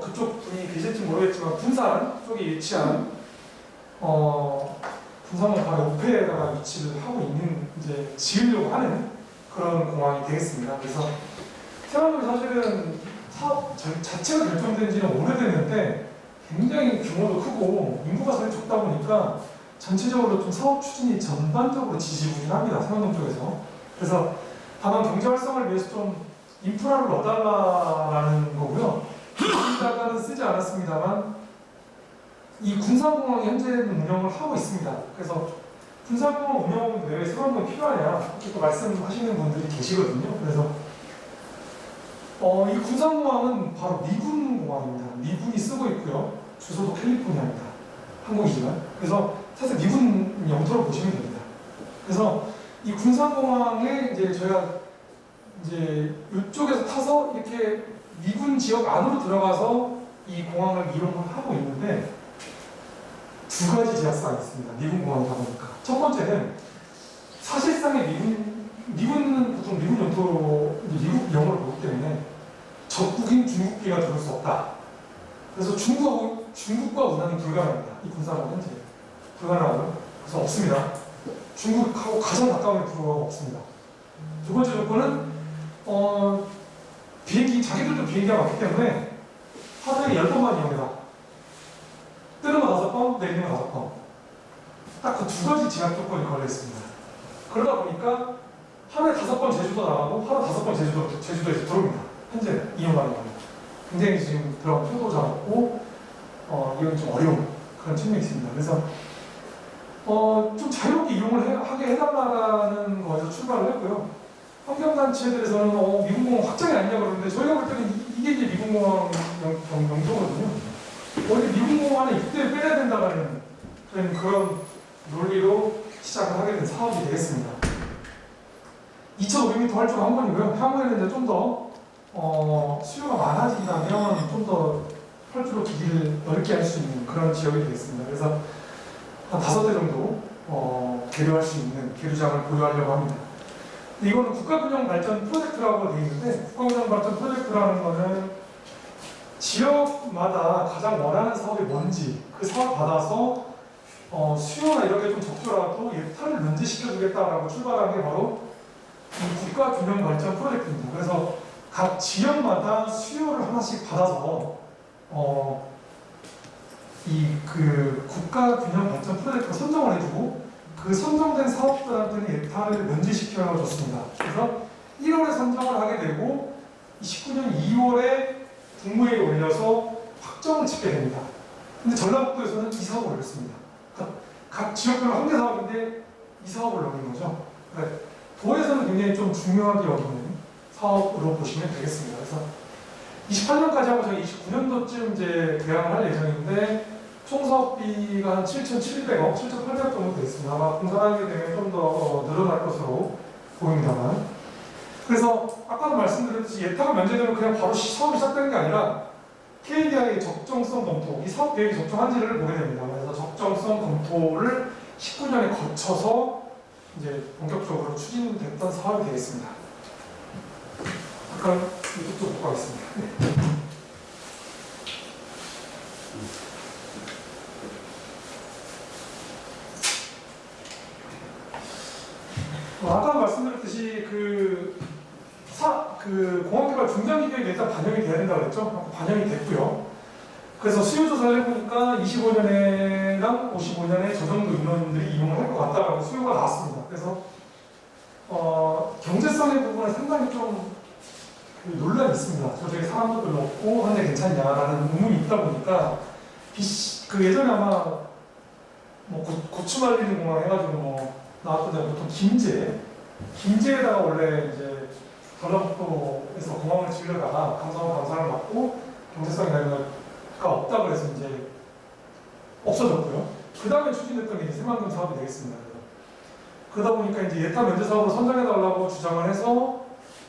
그쪽 분이 계실지 모르겠지만 군산 쪽에 위치한 군산공 바로 옆에다가 위치를 하고 있는 이제 지으려고 하는 그런 공항이 되겠습니다. 그래서 태화동이 사실은 사업 자체가 결정된 지는 오래됐는데 굉장히 규모도 크고 인구가 사실 적다 보니까 전체적으로 좀 사업 추진이 전반적으로 지지부진합니다. 태화동 쪽에서. 그래서 다만 경제 활성화를 위해서 좀 인프라를 넣어달라는 거고요. 여기다가는 쓰지 않았습니다만 이 군산공항이 현재는 운영을 하고 있습니다. 그래서 군산공항 운영 왜 세관동이 필요하냐 이렇게 또 말씀하시는 분들이 계시거든요. 그래서 이 군산공항은 바로 미군 공항입니다. 미군이 쓰고 있고요. 주소도 캘리포니아입니다. 한국이지만. 그래서 사실 미군 영토로 보시면 됩니다. 그래서 이 군산공항에 이제 저희가 이제 이쪽에서 타서 이렇게 미군 지역 안으로 들어가서 이 공항을 이용을 하고 있는데 두 가지 제약사가 있습니다. 미군 공항이다 보니까. 첫 번째는 사실상의 미군은 보통 미군 영토로 미국 영어를 보기 때문에 적국인 중국기가 들어올 수 없다. 그래서 중국과 운항이 불가능합니다. 이 군사는 현재 불가능하고요. 그래서 없습니다. 중국하고 가장 가까운 국가가 없습니다. 두 번째 조건은 자기들도 비행기가 많기 때문에 하루에 10번만 이용해라. 뜨는 거 5번, 내리는 거 5번. 딱 그 두 가지 제약 조건이 걸려 있습니다. 그러다 보니까 하루에 5번 제주도 나가고 하루 5번 제주도에서 들어옵니다. 현재 이용하는 겁니다. 굉장히 지금 들어가면 표도 잡았고 이건 좀 어려운 그런 측면이 있습니다. 그래서 좀 자유롭게 이용을 하게 해달라는 거에서 출발을 했고요. 환경단체들에서는 미군공항 확장이 아니냐 그러는데 저희가 볼 때는 이게 이제 미군공항 영토거든요. 원래 미군공항 안에 입대를 빼야 된다는 그런 논리로 시작을 하게 된 사업이 되겠습니다. 2,500m 활주로 한 번이고요. 향후에는 이제 좀 더 수요가 많아진다면 좀 더 활주로 길이를 넓게 할 수 있는 그런 지역이 되겠습니다. 그래서 한 5대 정도 계류할 수 있는 계류장을 보유하려고 합니다. 이거는 국가균형발전 프로젝트라고 되어 있는데 국가균형발전 프로젝트라는 거는 지역마다 가장 원하는 사업이 뭔지 그 사업 받아서 수요나 이런 게 좀 적더라도 예산을 면제시켜주겠다라고 출발한 게 바로 이 국가균형발전 프로젝트입니다. 그래서 각 지역마다 수요를 하나씩 받아서 그 국가균형발전 프로젝트를 선정을 해주고 그 선정된 사업들한테는 예산을 면제시켜 줬습니다. 그래서 1월에 선정을 하게 되고 19년 2월에 국무회의에 올려서 확정을 짓게 됩니다. 근데 전라북도에서는 이 사업을 올렸습니다. 각 지역별로 한 개 사업인데 이 사업을 넣은 거죠. 그러니까 도에서는 굉장히 좀 중요하게 여기는 사업으로 보시면 되겠습니다. 그래서 28년까지 하고 저희 29년도쯤 이제 개항을 할 예정인데 총 사업비가 한 7,700억, 7,800억 정도 되겠습니다. 아마 공사하게 되면 좀 더 늘어날 것으로 보입니다만. 그래서 아까도 말씀드렸듯이 예타가 면제되면 그냥 바로 사업이 시작되는 게 아니라 KDI의 적정성 검토, 이 사업 계획이 적정한지를 보게 됩니다. 그래서 적정성 검토를 19년에 거쳐서 이제 본격적으로 추진됐던 사업이 되겠습니다. 잠깐 이쪽도 보고 가겠습니다. 네. 아까 말씀드렸듯이 공항개발 중장기계획에 일단 반영이 돼야 된다고 했죠. 반영이 됐고요. 그래서 수요조사를 해보니까 25년에랑 55년에 저 정도 인원들이 이용을 할 것 같다라고 수요가 나왔습니다. 그래서 경제성의 부분은 상당히 좀 논란이 있습니다. 저쪽에 사람도 별로 없고 한데 괜찮냐라는 의문이 있다 보니까 예전에 아마 고추 말리는 공항 해가지고 나왔던 데가 보통 김제에다가 원래 이제 전라북도에서 공항을 지으려다가 감사를 받고 경제성이나 이런 거가 없다고 해서 이제 없어졌고요. 그 다음에 추진했던 게 이제 새만금 사업이 되겠습니다. 그러다 보니까 이제 예타 면제 사업으로 선정해달라고 주장을 해서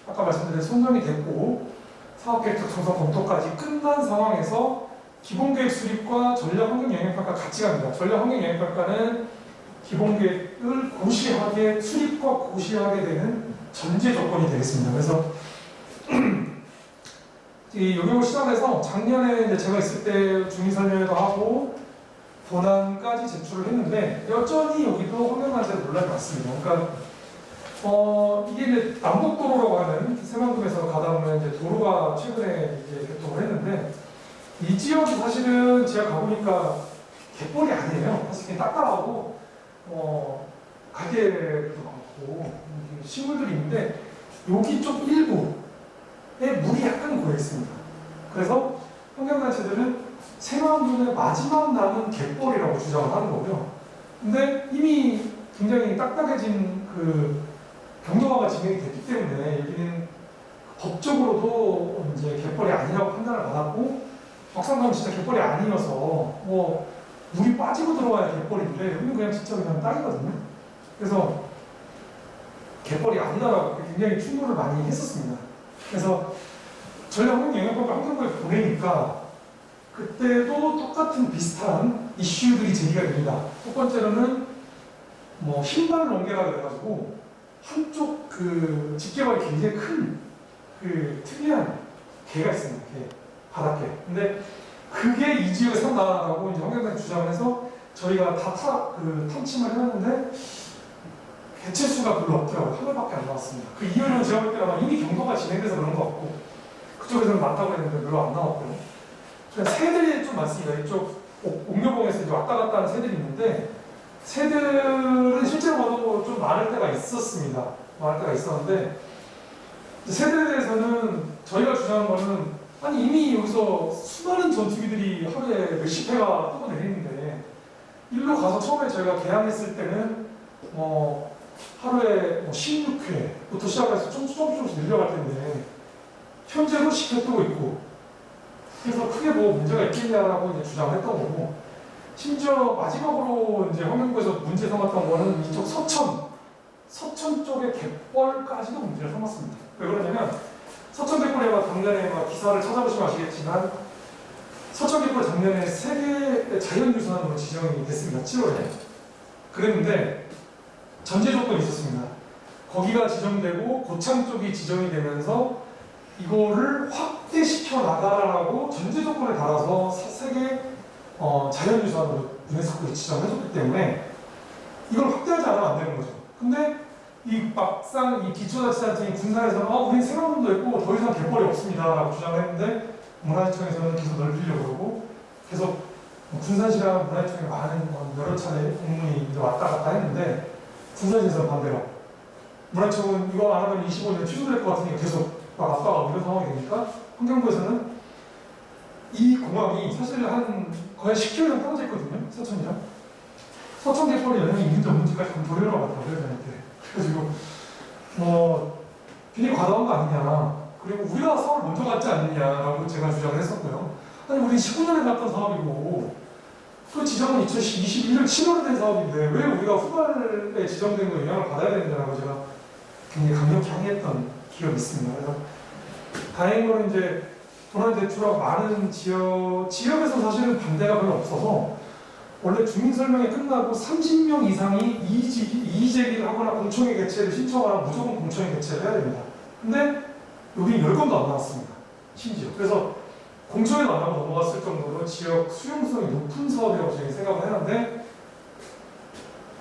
아까 말씀드린 선정이 됐고 사업계획 적정성 검토까지 끝난 상황에서 기본계획 수립과 전략환경영향평가 같이 갑니다. 전략환경영향평가는 기본계획을 고시하게 수립과 고시하게 되는 전제 조건이 되겠습니다. 그래서 이 요격을 시작해서 작년에 이제 제가 있을 때 주민설명회도 하고 본안까지 제출을 했는데 여전히 여기도 환경단체에 논란이 많습니다. 그러니까 이게 이제 남북도로라고 하는 새만금에서 가다 보면 이제 도로가 최근에 이제 개통을 했는데 이 지역이 사실은 제가 가보니까 갯벌이 아니에요. 사실 그냥 딱딱하고 가게도 많고 식물들이 있는데 여기 쪽 일부에 물이 약간 고여 있습니다. 그래서 환경단체들은 새만금의 마지막 남은 갯벌이라고 주장을 하는 거고요. 근데 이미 굉장히 딱딱해진 그 경도화가 진행이 됐기 때문에 여기는 법적으로도 이제 갯벌이 아니라고 판단을 받았고 막상 가면 진짜 갯벌이 아니어서 뭐 물이 빠지고 들어와야 갯벌인데 여기는 그냥 진짜 그냥 땅이거든요. 그래서 갯벌이 아니다라고 굉장히 충고를 많이 했었습니다. 그래서 저희가 환경영향평가 환경부에 보내니까 그때도 똑같은 비슷한 이슈들이 제기가 됩니다. 첫 번째로는 뭐 흰발 롱개라 그래가지고 한쪽 그 집게발이 굉장히 큰 그 특이한 개가 있습니다. 개, 바닷개. 근데 그게 이 지역에 산다라고 이제 환경단체 주장을 해서 저희가 다 탐침을 해놨는데 개체수가 별로 없더라고요. 한 발밖에 안 나왔습니다. 그 이유는 제가 볼 때 아마 이미 경도가 진행돼서 그런 것 같고 그쪽에서는 많다고 했는데 별로 안 나왔고요. 새들이 좀 많습니다. 이쪽 옥묘봉에서 이제 왔다 갔다 하는 새들이 있는데 새들은 실제로 봐도 좀 많을 때가 있었습니다. 많을 때가 있었는데 새들에 대해서는 저희가 주장한 거는 아니 이미 여기서 수많은 전투기들이 하루에 몇십 회가 뜨고 내리는데 일로 가서 처음에 저희가 개항했을 때는 하루에 16회부터 시작해서 조금씩 늘려갈 텐데 현재도 10회 뜨고 있고 그래서 크게 뭐 문제가 있겠냐라고 이제 주장을 했던 거고 심지어 마지막으로 이제 환경부에서 문제 삼았던 거는 이쪽 서천 쪽의 갯벌까지도 문제를 삼았습니다. 왜 그러냐면 서천 갯벌에 작년에 기사를 찾아보시면 아시겠지만 서천 갯벌 작년에 세계 자연유산으로 지정이 됐습니다. 7월에. 그랬는데 전제 조건이 있었습니다. 거기가 지정되고 고창 쪽이 지정이 되면서 이거를 확대시켜 나가라고 전제 조건을 달아서 세계 자연유산으로 유네스코에 지정해줬기 때문에 이걸 확대하지 않으면 안 되는 거죠. 근데 이 막상 이 기초자치단체인 군산에서는 우리는 생활문도 있고 더 이상 갯벌이 없습니다라고 주장을 했는데 문화재청에서는 계속 넓히려고 그러고 계속 군산시랑 문화재청에 많은 여러 차례 공문이 이제 왔다 갔다 했는데 군산시에서는 반대로 문화재청은 이거 안 하면 25년 취소될 것 같으니까 계속 막 압박하고 이런 상황이 되니까 환경부에서는 이 공항이 사실 한 거의 10km 떨어져 있거든요. 서천이랑. 서천 갯벌이 영향이 있는지 없는지까지 한번 도려러 갔다고요, 저한테. 그래가지고 굉장히 과도한 거 아니냐. 그리고 우리가 사업을 먼저 갔지 않느냐라고 제가 주장을 했었고요. 아니 우리 19년에 갔던 사업이고 그 지정은 2021년 7월에 된 사업인데 왜 우리가 후발에 지정된 거 영향을 받아야 되느냐라고 제가 굉장히 강력히 항의했던 기억이 있습니다. 그래서 다행인 거는 이제 도난 대출하고 많은 지역에서 사실은 반대가 별로 없어서 원래 주민설명회 끝나고 30명 이상이 이의제기를 하거나 공청회 개최를 신청하면 무조건 공청회 개최를 해야 됩니다. 근데 여기는 10건도 안 나왔습니다. 심지어. 그래서 공청회도 안 하고 넘어갔을 정도로 지역 수용성이 높은 사업이라고 저희 생각을 했는데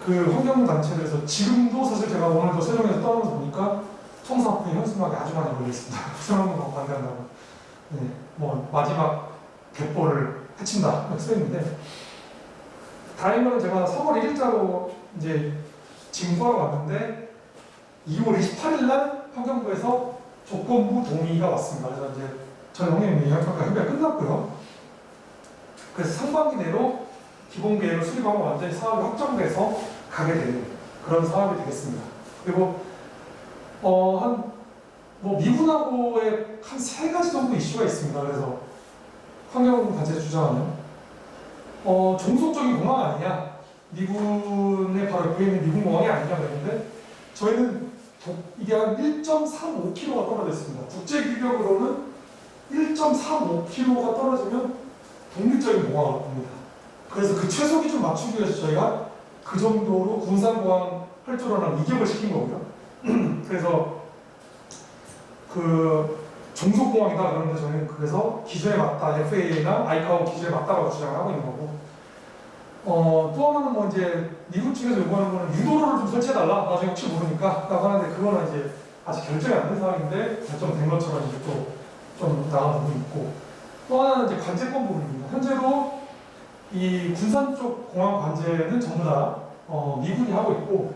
그 환경단체들에서 지금도 사실 제가 오늘도 세종에서 떠나면서 보니까 청사포에 현수막이 아주 많이 걸려있습니다. 세종은 반대한다고. 네, 마지막 갯벌을 해친다 이렇게 써있는데 다행인 건 제가 3월 1일자로 이제 진구하러 왔는데 2월 28일 날 환경부에서 조건부 동의가 왔습니다. 그래서 이제 저희 영향평가 협의가 끝났고요. 그래서 상반기 내로 기본 계획을 수립하고 완전히 사업이 확정돼서 가게 되는 그런 사업이 되겠습니다. 그리고 미군하고의 한 3가지 정도 이슈가 있습니다. 그래서 환경단체 주장하는 종속적인 공항 아니냐, 미군의 바로 옆에 있는 미군공항이 아니냐 그랬는데 저희는 이게 한 1.35km가 떨어져 있습니다. 국제 규격으로는 1.35km가 떨어지면 독립적인 공항으로 봅니다. 그래서 그 최소 기준 맞추기 위해서 저희가 그 정도로 군산공항 활주로랑 이격을 시킨 거고요. 그래서 그 종속공항이다 그러는데 저는 그래서 기준에 맞다, FAA나 아이카오 기준에 맞다라고 주장을 하고 있는 거고. 또 하나는 뭐 이제 미국 측에서 요구하는 거는 유도로를 좀 설치해달라. 나중에 혹시 모르니까 라고 하는데 그거는 이제 아직 결정이 안 된 상황인데 결정된 것처럼 이제 또 좀 나간 부분이 있고. 또 하나는 이제 관제권 부분입니다. 현재도 이 군산 쪽 공항 관제는 전부 다 미군이 하고 있고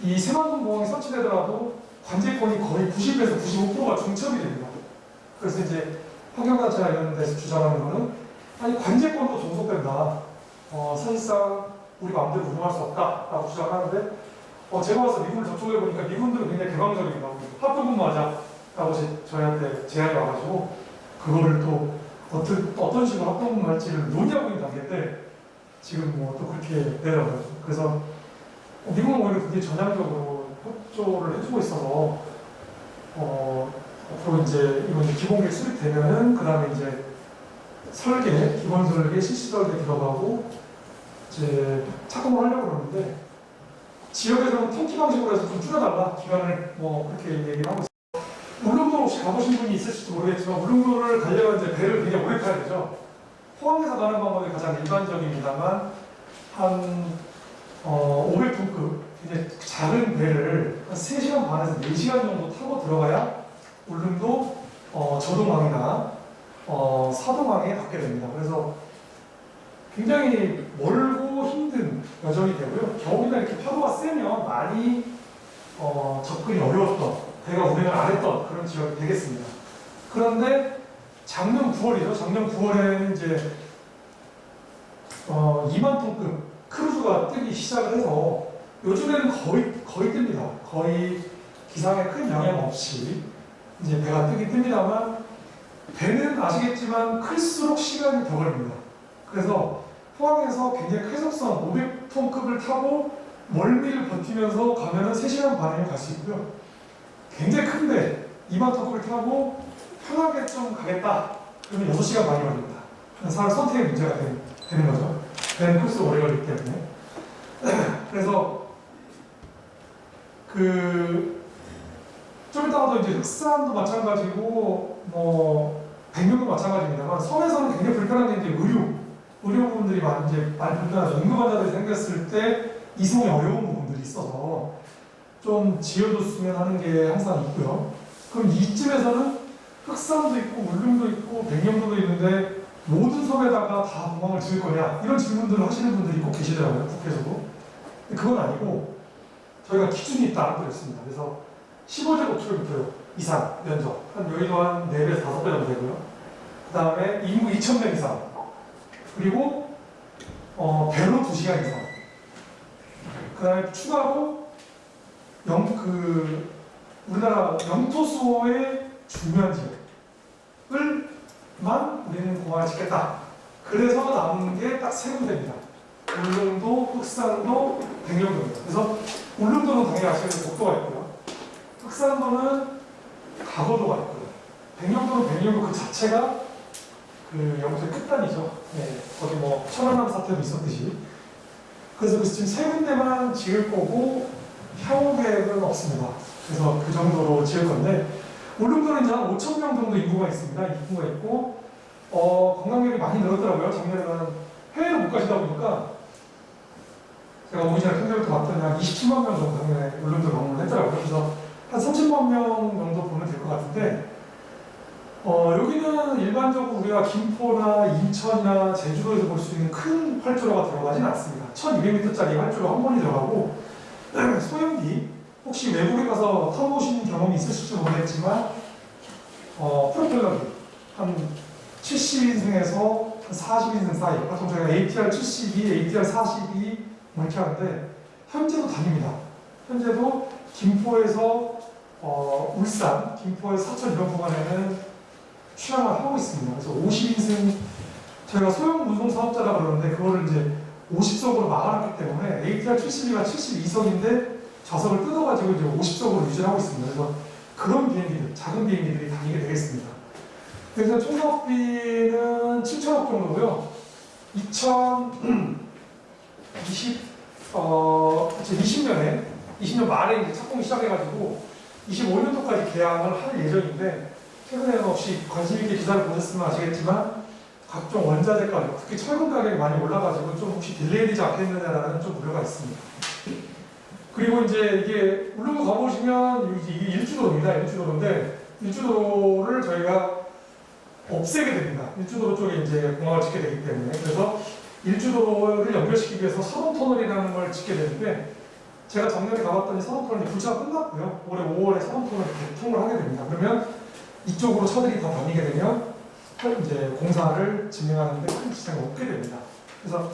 이 새만금 공항이 설치되더라도 관제권이 거의 90에서 95%가 중첩이 됩니다. 그래서 이제 환경단체나 이런 데서 주장하는 거는 아니 관제권도 종속된다. 사실상 우리 마음대로 운영할 수 없다라고 주장하는데 제가 와서 미군을 접촉해 보니까 미군들은 굉장히 개방적이더라고요. 합동근무하자라고 저희한테 제안이 와가지고 그거를 또 어떤 식으로 합동근무할지를 논의하고 있는 단계인데 지금 뭐 또 그렇게 되더라고요. 그래서 미국은 오히려 굉장히 전향적으로 협조를 해주고 있어서 앞으로 이제 이번 기본계획 수립되면은 그 다음에 이제 설계, 기본 설계, 실시 설계 들어가고 이제 착공을 하려고 그러는데 지역에서는 통키 방식으로 해서 좀 줄여달라 기간을 뭐 그렇게 얘기를 하고 있습니다. 울릉도 혹시 가보신 분이 있을지도 모르겠지만 울릉도를 가려면 이제 배를 굉장히 오래 타야 되죠. 포항에서 가는 방법이 가장 일반적입니다만 한 500톤급 굉장히 작은 배를 한 3시간 반에서 4시간 정도 타고 들어가야 울릉도 저동항이나 사동항에 닿게 됩니다. 그래서 굉장히 멀고 힘든 여정이 되고요. 겨울이나 이렇게 파도가 세면 많이 접근이 어려웠던, 배가 운행을 안 했던 그런 지역이 되겠습니다. 그런데 작년 9월이죠. 작년 9월에는 이제 2만 톤급 크루즈가 뜨기 시작을 해서 요즘에는 거의 뜹니다. 거의 기상에 큰 영향 없이 이제 배가 뜨긴 뜹니다만 배는 아시겠지만 클수록 시간이 더 걸립니다. 그래서 포항에서 굉장히 쾌적선 500톤급을 타고 멀미를 버티면서 가면은 3시간 반이면 갈 수 있고요. 굉장히 큰데 2만 톤급을 타고 편하게 좀 가겠다. 그러면 6시간 반이 걸립니다. 사람 선택의 문제가 되는 거죠. 배는 클수록 오래 걸리기 때문에. 그래서 좀 이따가도 이제 흑산도 마찬가지고 백령도 마찬가지입니다만 섬에서는 굉장히 불편한 게 이제 의료 부분들이 많이 불편하죠. 응급환자들이 생겼을 때 이송이 어려운 부분들이 있어서 좀 지어줬으면 하는 게 항상 있고요. 그럼 이쯤에서는 흑산도 있고 울릉도 있고 백령도도 있는데 모든 섬에다가 다 공항을 지을 거냐 이런 질문들을 하시는 분들이 꼭 계시더라고요. 국회에서도. 그건 아니고 저희가 기준이 있다 그랬습니다. 그래서 15제곱킬로미터 이상 면적 한 여의도 한 4배에서 5배 정도 되고요. 그 다음에 인구 2,000명 이상 그리고 배로 2시간 이상 그 다음에 추가로 우리나라 영토수호의 중요한 지역을만 우리는 공항을 짓겠다. 그래서 남은 게 딱 3군데입니다. 울릉도, 흑산도, 백령도입니다. 그래서 울릉도는 당연히 아시는 복도가 있고요. 흑산도는 가거도가 있고요. 백령도는 백령도 그 자체가 영토의 끝단이죠. 네, 거기 천안함 사태도 있었듯이. 그래서 지금 3군데만 지을 거고 향후 계획은 없습니다. 그래서 그 정도로 지을 건데 울릉도는 이제 한 5,000명 정도 인구가 있습니다. 인구가 있고 관광객이 많이 늘었더라고요. 작년에는 해외를 못 가시다 보니까 제가 오기 전에 통계를 봤더니 한 27만 명 정도 작년에 울릉도를 방문을 했더라고요. 그래서 한 30만 명 정도 보면 될 것 같은데 여기는 일반적으로 우리가 김포나 인천이나 제주도에서 볼 수 있는 큰 활주로가 들어가진 않습니다. 1200m짜리 활주로 한 번이 들어가고 소형기 혹시 외국에 가서 타보신 경험이 있으실지 모르겠지만 프로펠러기 한 70인승에서 40인승 사이 보통 저희가 ATR 72, ATR 42 이렇게 하는데 현재도 다닙니다. 현재도 김포에서 울산, 김포에서 사천 이런 구간에는 출항을 하고 있습니다. 그래서 50인승 저희가 소형 운송 사업자라 그러는데 그거를 이제 50석으로 막아놨기 때문에 ATR 72가 72석인데 좌석을 뜯어가지고 이제 50석으로 유지를 하고 있습니다. 그래서 그런 비행기들, 작은 비행기들이 다니게 되겠습니다. 그래서 총 사업비는 7천억 정도고요. 2020년에 20년 말에 이제 착공이 시작해가지고 25년도까지 계약을 할 예정인데 최근에 혹시 관심 있게 기사를 보셨으면 아시겠지만 각종 원자재 가격, 특히 철근 가격이 많이 올라가지고 좀 혹시 딜레이되지 않겠느냐라는 좀 우려가 있습니다. 그리고 이제 이게 울릉도 가보시면 이게 일주도로입니다. 일주도로인데 일주도로를 저희가 없애게 됩니다. 일주도로 쪽에 이제 공항을 짓게 되기 때문에. 그래서 일주도를 연결시키기 위해서 서동터널이라는 걸 짓게 되는데 제가 작년에 가봤더니 서동터널이 불차가 끝났고요. 올해 5월에 서동터널이 개통을 하게 됩니다. 그러면 이쪽으로 차들이 다 다니게 되면 이제 공사를 진행하는데 큰 지장이 없게 됩니다. 그래서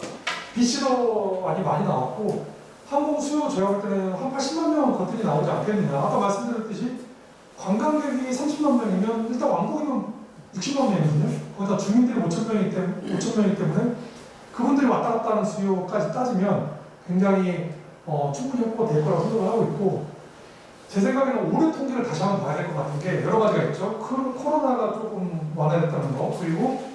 비시도 많이 나왔고 항공 수요 제가 볼 때는 한 80만 명 거뜬히 나오지 않겠느냐. 아까 말씀드렸듯이 관광객이 30만 명이면 일단 왕복이면 60만 명이거든요. 거기다 주민들이 5천 명이기 때문에 그분들이 왔다 갔다 하는 수요까지 따지면 굉장히 충분히 확보될 거라고 생각을 하고 있고 제 생각에는 올해 통계를 다시 한번 봐야 될 것 같은 게 여러 가지가 있죠. 코로나가 조금 완화됐다는 거 그리고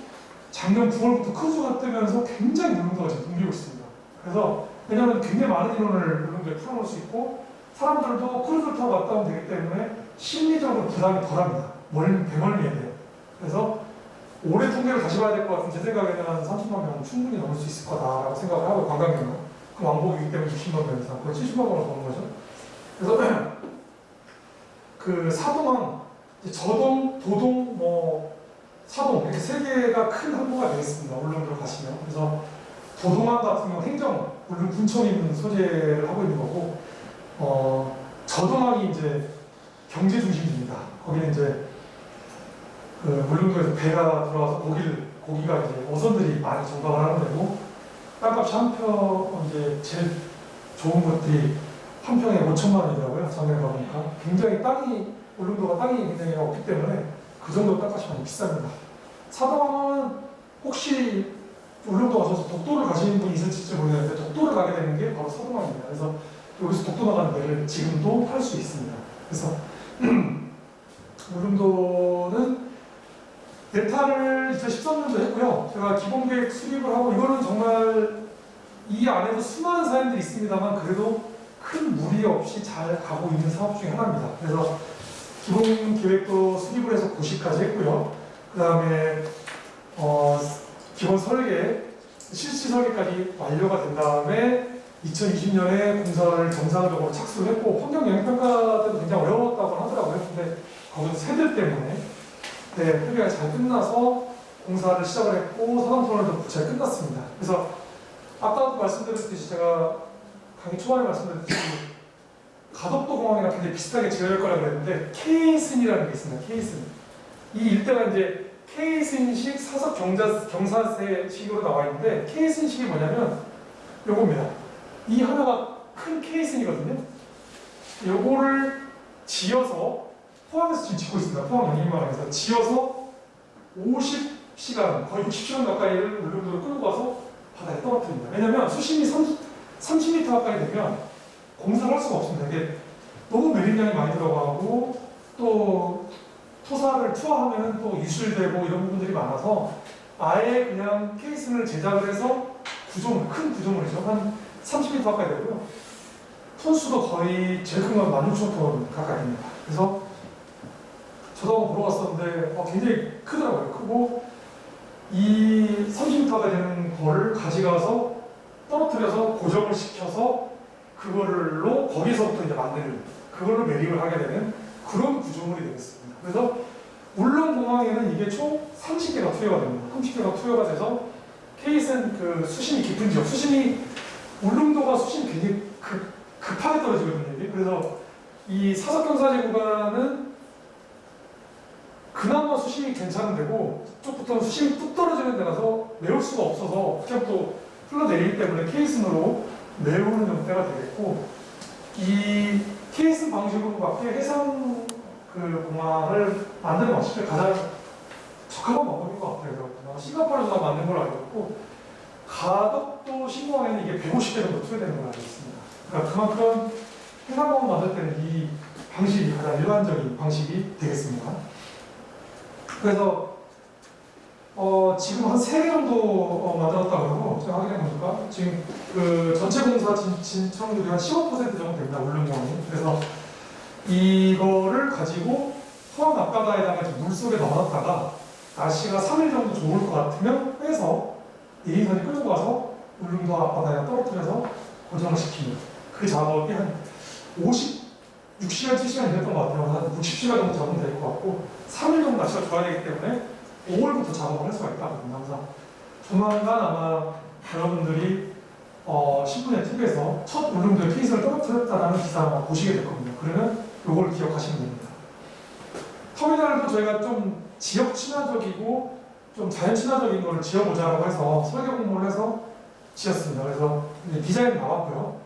작년 9월부터 크루즈가 뜨면서 굉장히 울릉도가 지금 붐비고 있습니다. 그래서 왜냐하면 굉장히 많은 인원을 울릉도에 풀어놓을 수 있고 사람들도 크루즈를 타고 갔다 오면 되기 때문에 심리적으로 부담이 덜합니다. 배멀미에 대해. 그래서 올해 통계를 다시 봐야 될 것 같은 제 생각에는 한 30만 명 충분히 넘을 수 있을 거다라고 생각을 하고 관광객은 그 왕복이기 때문에 60만 명 이상 거의 70만 명을 보는 거죠. 그래서 그 사동항, 저동, 도동, 사동 이렇게 세 개가 큰 항구가 되겠습니다. 울릉도로 가시면. 그래서 도동항 같은 경우 행정 울릉군청이 있는 소재를 하고 있는 거고 저동항이 이제 경제 중심지입니다. 거기는 이제 그 울릉도에서 배가 들어와서 고기가 이제 어선들이 많이 정박을 하는 데고 땅값이 한 평 이제 제일 좋은 것들이 한 평에 5천만 원이더라고요. 작년에 가보니까 굉장히 울릉도가 땅이 굉장히 없기 때문에 그 정도 땅값이 많이 비쌉니다. 사동항은 혹시 울릉도 가셔서 독도를 가시는 분이 있을지 모르겠는데 독도를 가게 되는 게 바로 사동항입니다. 그래서 여기서 독도 나가는 배를 지금도 탈 수 있습니다. 그래서 울릉도는 대타를 2013년도 했고요. 제가 기본계획 수립을 하고 이거는 정말 이 안에도 수많은 사연들이 있습니다만 그래도 큰 무리 없이 잘 가고 있는 사업 중에 하나입니다. 그래서 기본계획도 수립을 해서 고시까지 했고요. 그 다음에 기본 설계, 실시 설계까지 완료가 된 다음에 2020년에 공사를 정상적으로 착수를 했고 환경영향평가 때도 굉장히 어려웠다고 하더라고요. 근데 거기서 새들 때문에 협의가 잘 끝나서 공사를 시작을 했고 서당터널도 잘 끝났습니다. 그래서 아까도 말씀드렸듯이 제가 강의 초반에 말씀드렸듯이 가덕도 공항이랑 굉장히 비슷하게 지어질 거라고 그랬는데 K승이라는 게 있습니다. K승. 이 일대가 이제 K승식 사석 경사세식으로 나와 있는데 K승식이 뭐냐면 요겁니다. 이 하나가 큰 K승이거든요. 요거를 지어서 포항에서 지금 짓고 있습니다. 포항 영인마을에서 지어서 50시간, 거의 60시간 가까이를 울릉도로 끌고 가서 바다에 떨어뜨립니다. 왜냐하면 수심이 30m 가까이 되면 공사를 할 수가 없습니다. 이게 너무 매립량이 많이 들어가고 또 토사를 투하하면 또 유실되고 이런 부분들이 많아서 아예 그냥 케이슨을 제작을 해서 큰 구조물이죠. 한 30m 가까이 되고요. 톤수도 거의 제일 큰 건 16,000톤 가까이 됩니다. 그래서 저도 한번 보러 갔었는데 굉장히 크더라고요. 크고 이 30m가 되는 거를 가져가서 떨어뜨려서 고정을 시켜서 그걸로 거기서부터 이제 만드는 그걸로 매립을 하게 되는 그런 구조물이 되겠습니다. 그래서 울릉공항에는 이게 총 30개가 투여가 됩니다. 30개가 투여가 돼서 케이슨 그 수심이 깊은 지역, 울릉도가 수심이 굉장히 급하게 떨어지거든요. 그래서 이 사석경사지 구간은 그나마 수심이 괜찮은 데고 이쪽부터는 수심이 뚝 떨어지는 데라서 메울 수가 없어서 그냥 또 흘러내리기 때문에 케이슨으로 메우는 형태가 되겠고 이 케이슨 방식으로밖에 해상 그 공항을 만드는 방식이 가장 적합한 방법인 것 같아요. 싱가포르에서 만든 걸로 알고 있고 가덕도 신공항에는 이게 150개 정도 투여되는 걸로 알고 있습니다. 그러니까 그만큼 해상공항 만들 때는 이 방식이 가장 일반적인 방식이 되겠습니다. 그래서 지금 한 3개 정도 만들었다고 그러고 제가 확인해 보니까 지금 그 전체 공사 진청률이 한 15% 정도 됩니다. 울릉공항이. 그래서 이거를 가지고 포항 앞바다에다가 물속에 넣어놨다가 날씨가 3일 정도 좋을 것 같으면 빼서 예인선이 끌고 가서 울릉도 앞바다에 떨어뜨려서 고정을 시키는 그 작업이 한 56시간, 7시간 됐던 것 같아요. 한 60시간 정도 잡으면 될 것 같고 3일 정도 날씨가 좋아야 되기 때문에 5월부터 작업을 할 수가 있다거든요. 항상 조만간 아마 여러분들이 신문에 TV에서 첫 울릉도에 페이스를 떨어뜨렸다라는 기사 아마 보시게 될 겁니다. 그러면 이걸 기억하시면 됩니다. 터미널도 저희가 좀 지역 친화적이고 좀 자연 친화적인 걸 지어보자라고 해서 설계 공모를 해서 지었습니다. 그래서 이제 디자인 나왔고요.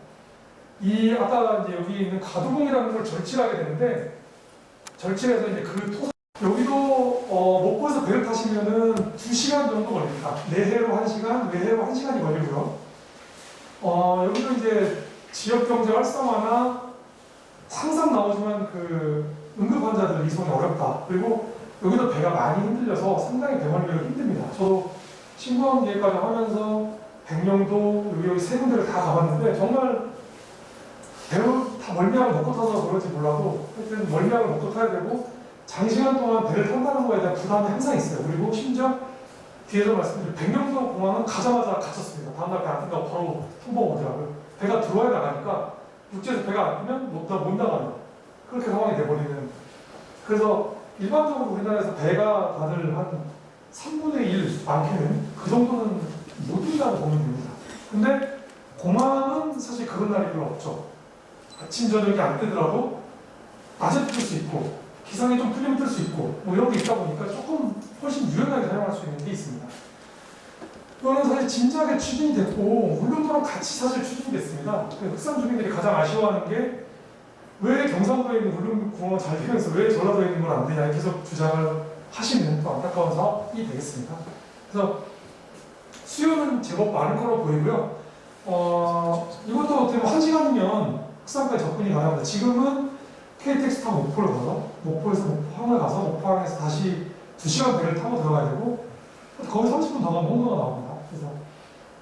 이 아까 이제 여기 있는 가두봉이라는 걸 절칠하게 되는데 절칠해서 이제 그 토 여기도 목포에서 배를 타시면은 2시간 정도 걸립니다. 내해로 1시간, 외해로 1시간이 걸리고요. 여기도 이제 지역 경제 활성화나 항상 나오지만 그 응급 환자들 이송이 어렵다. 그리고 여기도 배가 많이 흔들려서 상당히 배 멀미가 힘듭니다. 저도 신고한 기획까지 하면서 백령도 여기 세 군데를 다 가봤는데 정말 배를 다 멀미약을 먹고 타서 그런지 몰라도 하여튼 멀미약을 먹고 타야 되고 장시간 동안 배를 탄다는 거에 대한 부담이 항상 있어요. 그리고 심지어 뒤에서 말씀드린 백령도 공항은 가자마자 갇혔습니다. 다음날 배 안 뜬다고 바로 통보가 오더라고요. 배가 들어와야 나가니까 육지에서 배가 안 뜨면 못 나가는 그렇게 상황이 돼버리는. 그래서 일반적으로 우리나라에서 배가 다들 한 3분의 1 많게는 그 정도는 못 뜬다고 보면 됩니다. 근데 공항은 사실 그런 날이 별로 없죠. 아침 저녁이 안 뜨더라도 낮에 뜰 수 있고 기상이 좀 풀리면 뜰 수 있고 뭐 이런 게 있다 보니까 조금 훨씬 유연하게 사용할 수 있는 게 있습니다. 이거는 사실 진작에 추진이 됐고 울릉도랑 같이 사실 추진이 됐습니다. 흑산 주민들이 가장 아쉬워하는 게 왜 경상도에 있는 울릉공항 잘 되면서 왜 전라도에 있는 건 안 되냐 계속 주장을 하시는 또 안타까운 사업이 되겠습니다. 그래서 수요는 제법 많을 거로 보이고요. 이것도 어떻게 보면 1시간이면 흑산까지 접근이 가능합니다. 지금은 KTX 타고 목포를 가서 목포에서 목포항을 가서 목포항에서 다시 2시간 배를 타고 들어가야 되고 거기 30분 더 가면 홍도가 나옵니다. 그래서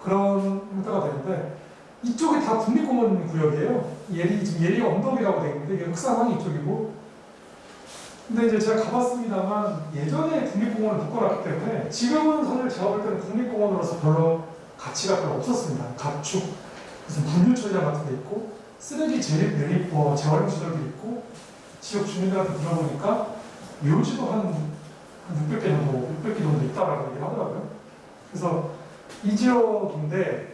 그런 형태가 되는데 이쪽이 다 국립공원 구역이에요. 지금 예리 언덕이라고 되어 있는데 이게 흑산항이 이쪽이고 근데 이제 제가 가봤습니다만 예전에 국립공원을 묶어놨기 때문에 지금은 사실 제가 볼 때는 국립공원으로서 별로 가치가 별로 없었습니다. 가축, 무슨 분유처장 같은 게 있고 쓰레기 재립, 매립, 재활용 시설도 있고 지역 주민들한테 물어보니까 묘지도 한 600개 정도 있다라고 얘기를 하더라고요. 그래서 이 지역인데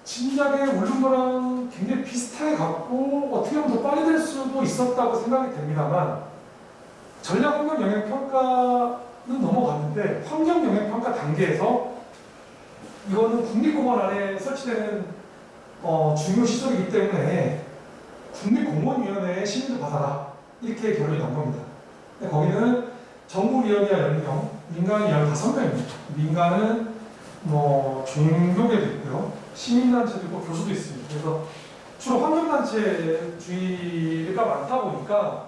진작에 울릉도랑 굉장히 비슷하게 갔고 어떻게 보면 더 빨리 될 수도 있었다고 생각이 됩니다만 전략환경영향평가는 넘어갔는데 환경영향평가 단계에서 이거는 국립공원 안에 설치되는 중요 시설이기 때문에 국립공원위원회에 심의를 받아라 이렇게 결론이 난 겁니다. 거기는 정부위원회와 10명, 민간이 15명입니다. 민간은 종교계도 있고요. 시민단체도 있고 교수도 있습니다. 그래서 주로 환경단체주의가 많다 보니까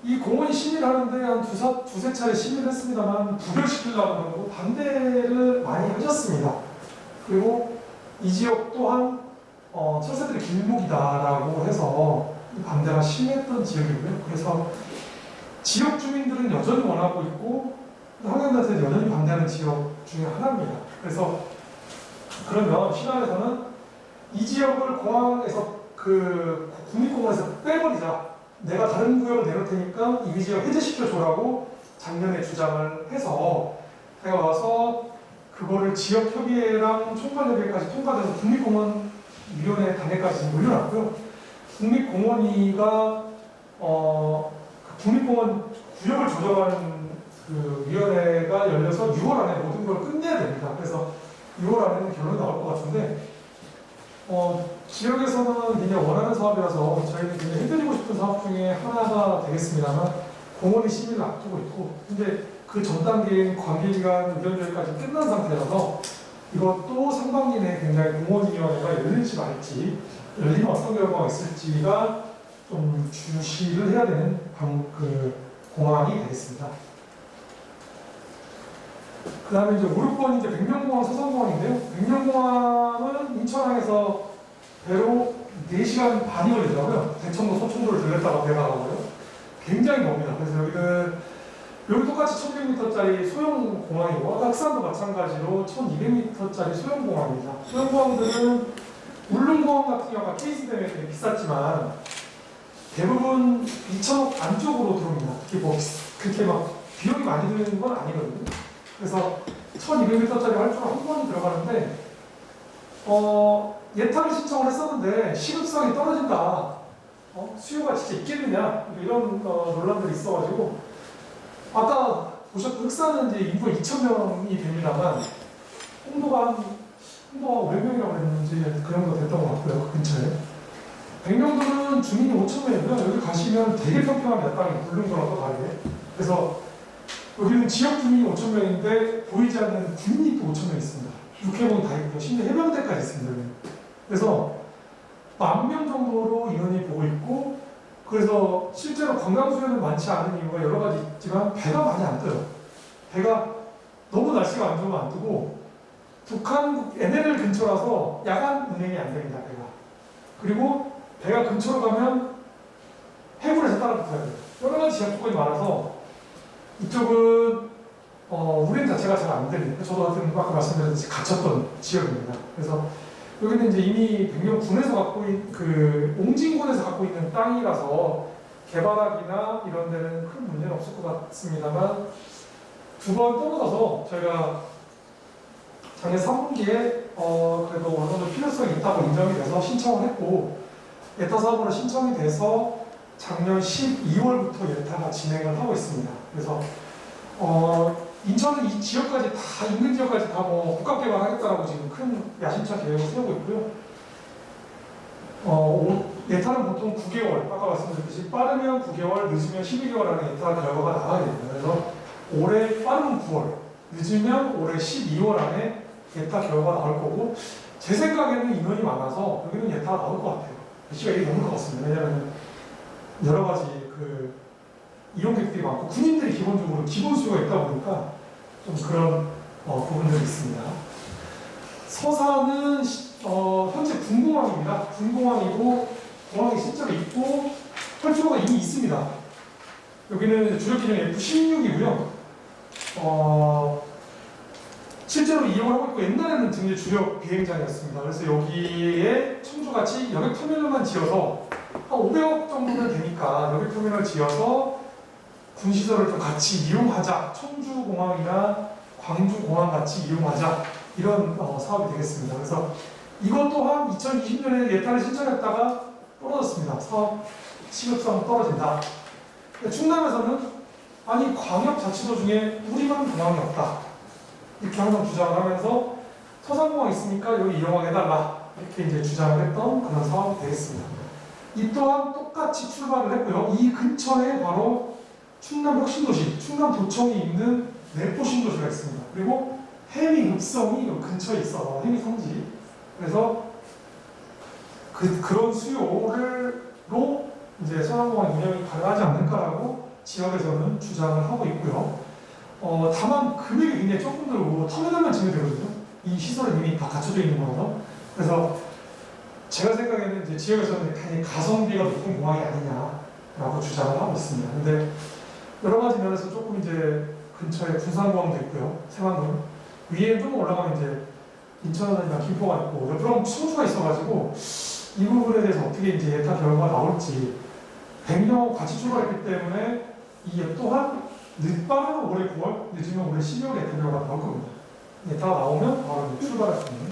이 공원이 심의를 하는데 한 두세 차례 심의를 했습니다만 부결시키려고 하고 반대를 많이 하셨습니다. 그리고 이 지역 또한 철새들의 길목이다라고 해서 반대가 심했던 지역이고요. 그래서 지역 주민들은 여전히 원하고 있고 환경단체는 여전히 반대하는 지역 중에 하나입니다. 그래서 그러면 신안에서는 이 지역을 공항에서 그 국립공원에서 빼버리자. 내가 다른 구역을 내놓을 테니까 이 지역 해제시켜줘라고 작년에 주장을 해서 제가 와서 그거를 지역협의회랑 총괄협의회까지 통과돼서 국립공원위원회 단계까지 지금 올려놨고요. 국립공원위가 국립공원 구역을 조정하는 그 위원회가 열려서 6월 안에 모든 걸 끝내야 됩니다. 그래서 6월 안에는 결론이 나올 것 같은데 지역에서는 굉장히 원하는 사업이라서 저희는 굉장히 해드리고 싶은 사업 중에 하나가 되겠습니다만 공원이 심의를 앞두고 있고 근데 그 전 단계인 관계기관 의견조회까지 끝난 상태라서 이것도 상반기 내에 굉장히 공원위원회가 열릴지 말지 열리면 어떤 결과가 있을지가 좀 주시를 해야 되는 공항이 되겠습니다. 그 다음에 이제 5, 6번이 이제 백령공항 서산공항인데요. 백령공항은 인천항에서 배로 4시간 반이 걸리더라고요. 대청도 소청도를 들렸다가 배가 나오고요. 굉장히 멉니다. 그래서 여기 똑같이 1200m짜리 소형 공항이고 학산도 마찬가지로 1200m짜리 소형 공항입니다. 소형 공항들은 울릉공항 같은 경우가 케이스 때문에 되게 비쌌지만 대부분 2천억 안쪽으로 들어옵니다. 특히 뭐 그렇게 막 비용이 많이 드는 건 아니거든요. 그래서 1200m짜리 활주로 한 번이 들어가는데 예타를 신청을 했었는데 시급성이 떨어진다. 수요가 진짜 있겠느냐 이런 논란들이 있어가지고 아까 보셨던 흑산은 이제 인구 2,000명이 됩니다만 홍도가 500명이라고 했는지 그 정도 됐던 것 같고요. 그 근처에 백령도는 주민이 5,000명이고요. 여기 가시면 되게 평평합니다. 땅이 울릉도랑 또 다르게. 그래서 여기는 지역 주민이 5,000명인데 보이지 않는 군인이 또 5,000명 있습니다. 육해공 다 있고요. 심지어 해병대까지 있습니다. 여기. 그래서 10,000명 정도로 인원이 보고 있고 그래서 실제로 관광 수요는 많지 않은 이유가 여러 가지 있지만 배가 많이 안 떠요. 배가 너무 날씨가 안 좋으면 안 뜨고 북한 NLL 근처라서 야간 운행이 안 됩니다. 배가. 그리고 배가 근처로 가면 해군에서 따라붙어야 돼요. 여러 가지 지역 조건이 많아서 이쪽은 운행 자체가 잘 안 됩니다. 저도 하여튼 아까 말씀드렸듯이 갇혔던 지역입니다. 그래서 여기는 이제 이미 백령군에서 갖고 있는 옹진군에서 갖고 있는 땅이라서 개발하기나 이런 데는 큰 문제는 없을 것 같습니다만 두 번 떨어져서 저희가 작년 3분기에 그래도 어느 정도 필요성이 있다고 인정이 돼서 신청을 했고 예타 사업으로 신청이 돼서 작년 12월부터 예타가 진행을 하고 있습니다. 그래서 인천은 이 지역까지 다 인근 지역까지 다 뭐 복합 개발하겠다라고 지금 큰 야심차 계획을 세우고 있고요. 예타는 보통 9개월, 아까 말씀드렸듯이 빠르면 9개월, 늦으면 12개월 안에 예타 결과가 나와야 됩니다. 그래서 올해 빠르면 9월, 늦으면 올해 12월 안에 예타 결과가 나올 거고 제 생각에는 인원이 많아서 여기는 예타가 나올 것 같아요. 시가 이게 넘을 것 같습니다. 왜냐하면 여러 가지 이용객들이 많고 군인들이 기본적으로 기본 수요가 있다 보니까 좀 그런 부분들이 있습니다. 서산은 현재 군공항입니다. 군공항이고 공항이 실제로 있고 활주로가 이미 있습니다. 여기는 주력 기종 F-16이고요. 실제로 이용을 하고 있고 옛날에는 굉장히 주력 비행장이었습니다. 그래서 여기에 청주같이 여객터미널만 지어서 한 500억 정도면 되니까 여객터미널 지어서 군시설을 좀 같이 이용하자, 청주공항이나 광주공항 같이 이용하자 이런 사업이 되겠습니다. 그래서 이것 또한 2020년에 예타를 신청했다가 떨어졌습니다. 사업 시급성 떨어진다. 충남에서는 아니 광역자치도 중에 우리만 공항이 없다 이렇게 항상 주장을 하면서 서산공항 있으니까 여기 이용하게 해달라 이렇게 이제 주장을 했던 그런 사업이 되겠습니다. 이 또한 똑같이 출발을 했고요. 이 근처에 바로 충남 혁신도시, 충남도청이 있는 내포 신도시가 있습니다. 그리고 해미 읍성이 근처에 있어서 해미 성지. 그래서 그런 수요로 이제 서산공항 운영이 가능하지 않을까라고 지역에서는 주장을 하고 있고요. 다만 금액이 굉장히 조금 들고 터미널만 지면 되거든요. 이 시설은 이미 다 갖춰져 있는 거라서. 그래서 제가 생각에는 이제 지역에서는 굉장히 가성비가 높은 공항이 아니냐라고 주장을 하고 있습니다. 근데 여러 가지 면에서 조금 이제 근처에 군산공항도 있고요. 새만금 위에 좀 올라가면 이제 인천이나 김포가 있고 옆으로 청주가 있어가지고 이 부분에 대해서 어떻게 이제 예타 결과가 나올지 백령하고 같이 출발했기 때문에 이 또한 빠르면 올해 9월, 늦으면 올해 12월에 예타 결과가 나올 겁니다. 예타가 나오면 바로 출발할 수 있는